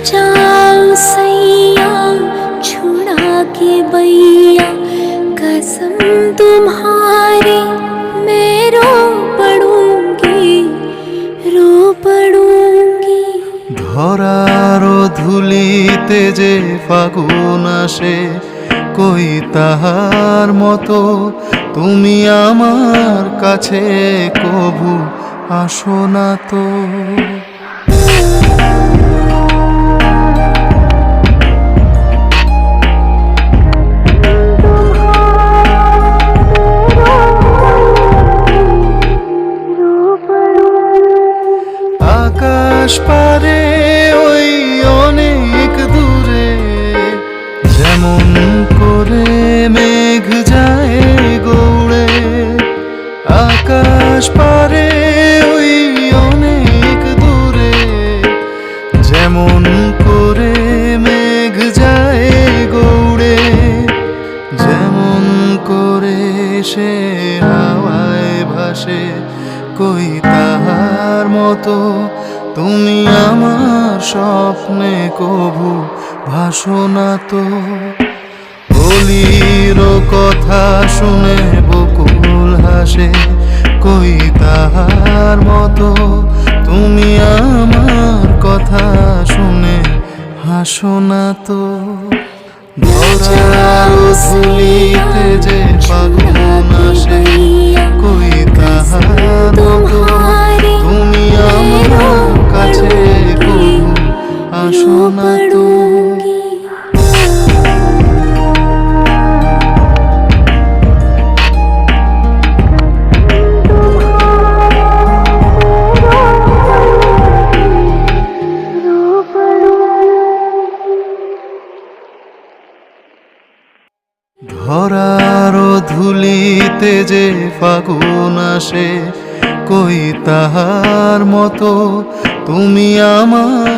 जाओ सैया छुड़ा के बैया, कसम तुम्हारी मैं रो पड़ूंगी, रो पड़ूंगी। ধরারো ধুলিতে যে ফাগুন আসে, কই তাহার মতো তুমি আমার কাছে কভু আসো না তো। আকাশ পারে ওই অনেক দূরে, যেমন করে মেঘ যায় গৌড়ে। আকাশ পারে ওই অনেক দূরে, যেমন করে মেঘ যায় গৌড়ে। যেমন করে সে হাওয়ায় ভাসে, কই তাহার মতো তুমি আমার স্বপ্নে কভু ভাসো না তো। বলির কথা শুনে বকুল হাসে, কই তাহার মতো তুমি আমার কথা শুনে হাসো না তো। ধরারো ধুলিতে যে ফাগুন আসে, কই তাহার মতো তুমি আমার কাছে কভু আসো না তো। ধরারো ধুলিতে যে ফাগুন আসে, কই তাহার মতো তুমি আমার